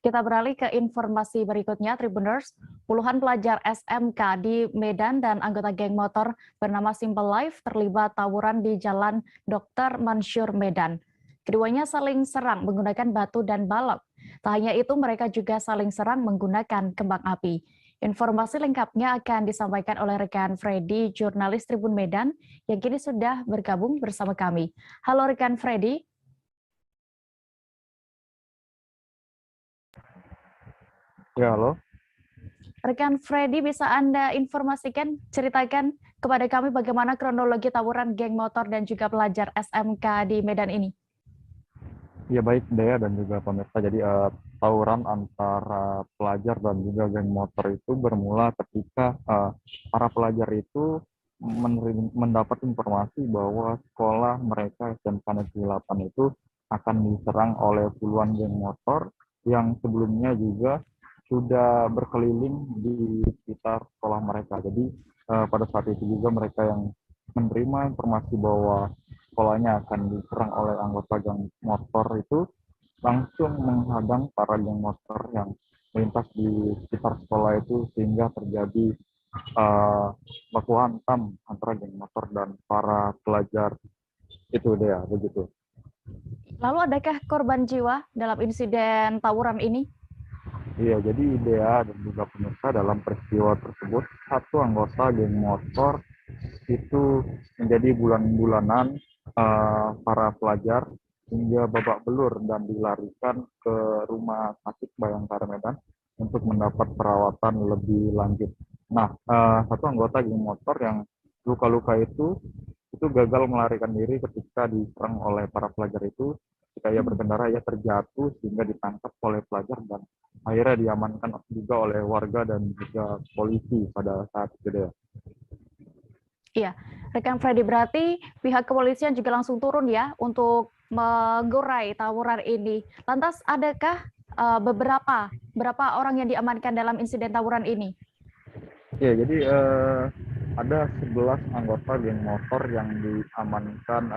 Kita beralih ke informasi berikutnya, Tribuners. Puluhan pelajar SMK di Medan dan anggota geng motor bernama Simple Life terlibat tawuran di Jalan Dr. Mansur, Medan. Keduanya saling serang menggunakan batu dan balok. Tak hanya itu, mereka juga saling serang menggunakan kembang api. Informasi lengkapnya akan disampaikan oleh rekan Freddy, jurnalis Tribun Medan, yang kini sudah bergabung bersama kami. Halo rekan Freddy. Ya, halo. Rekan Freddy, bisa Anda informasikan, ceritakan kepada kami bagaimana kronologi tawuran geng motor dan juga pelajar SMK di Medan ini? Ya, baik Dea dan juga pemirsa. Jadi tawuran antara pelajar dan juga geng motor itu bermula ketika para pelajar itu mendapat informasi bahwa sekolah mereka SMK Negeri 8 itu akan diserang oleh puluhan geng motor yang sebelumnya juga sudah berkeliling di sekitar sekolah mereka. Jadi pada saat itu juga mereka yang menerima informasi bahwa sekolahnya akan diserang oleh anggota geng motor itu langsung menghadang para geng motor yang melintas di sekitar sekolah itu sehingga terjadi baku hantam antara geng motor dan para pelajar itu dia begitu. Lalu adakah korban jiwa dalam insiden tawuran ini? Iya, jadi Dea dan juga pemirsa dalam peristiwa tersebut satu anggota geng motor itu menjadi bulan-bulanan para pelajar hingga babak belur dan dilarikan ke Rumah Sakit Bayangkara Medan untuk mendapat perawatan lebih lanjut. Nah, satu anggota geng motor yang luka-luka itu gagal melarikan diri ketika diserang oleh para pelajar itu. Ketika ia berkendara, ia terjatuh sehingga ditangkap oleh pelajar dan akhirnya diamankan juga oleh warga dan juga polisi pada saat itu. Iya, rekan Freddy, berarti pihak kepolisian juga langsung turun ya untuk mengurai tawuran ini. Lantas adakah berapa orang yang diamankan dalam insiden tawuran ini? Ya, jadi ada 11 anggota geng motor yang diamankan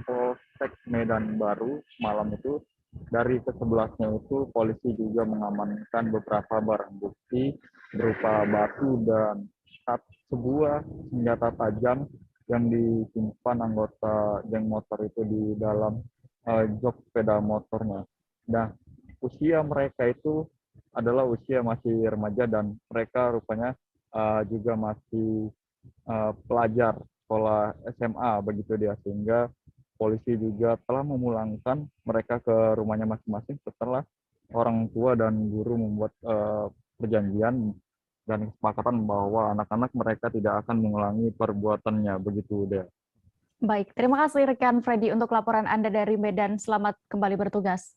Polsek Medan Baru malam itu. Dari ke-11-nya itu, polisi juga mengamankan beberapa barang bukti berupa batu dan sebuah senjata tajam yang disimpan anggota geng motor itu di dalam jok sepeda motornya. Nah, usia mereka itu adalah usia masih remaja dan mereka rupanya juga masih pelajar sekolah SMA begitu dia, sehingga polisi juga telah memulangkan mereka ke rumahnya masing-masing setelah orang tua dan guru membuat perjanjian dan kesepakatan bahwa anak-anak mereka tidak akan mengulangi perbuatannya begitu dia. Baik, terima kasih rekan Freddy untuk laporan Anda dari Medan. Selamat kembali bertugas.